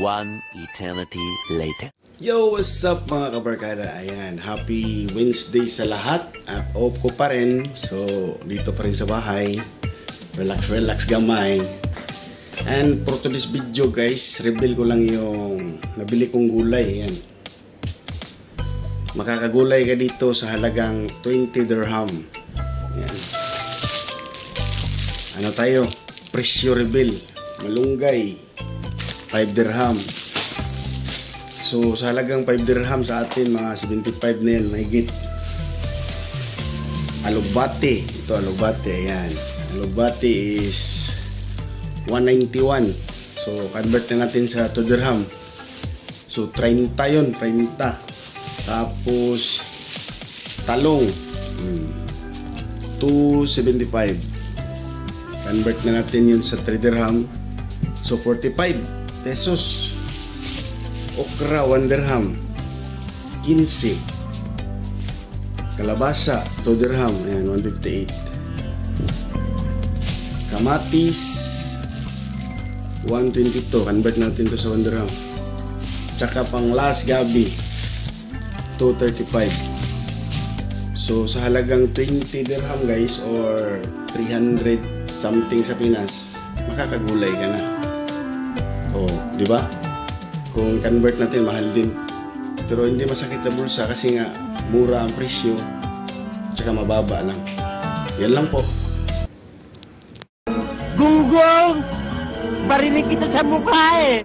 One eternity later. Yo, what's up mga kabarkada? Ayan, happy Wednesday sa lahat. At off ko pa rin. So, dito pa rin sa bahay. Relax gamay. And for today's video guys, reveal ko lang yung nabili kong gulay. Ayan. Makakagulay ka dito sa halagang 20 dirham. Ayan. Ano tayo? Presyo reveal. Malunggay. 5 dirham. So, sa halagang 5 dirham sa atin, mga 75 na yan, mahigit. Alugbate. Ito, alugbate. Ayan. Alugbate is 191. So, convert na natin sa 2 dirham. So, 30 yun. 30. Tapos, talong. 275. Convert na natin yun sa 3 dirham. So, 45 pesos. Okra, 1 dirham. 15. Kalabasa, 2 dirham. Ayan, 158. Kamatis, 122. Convert natin to sa 1 dirham. Tsaka pang last gabi, 235. So, sa halagang 20 dirham guys, or 300 something sa Pinas, makakagulay ka na. Oh, di ba? Kung convert natin, mahal din. Pero hindi masakit sa bulsa kasi nga mura ang presyo, tsaka mababa lang. Yan lang po. Gunggong! Barinig kita sa mukha eh!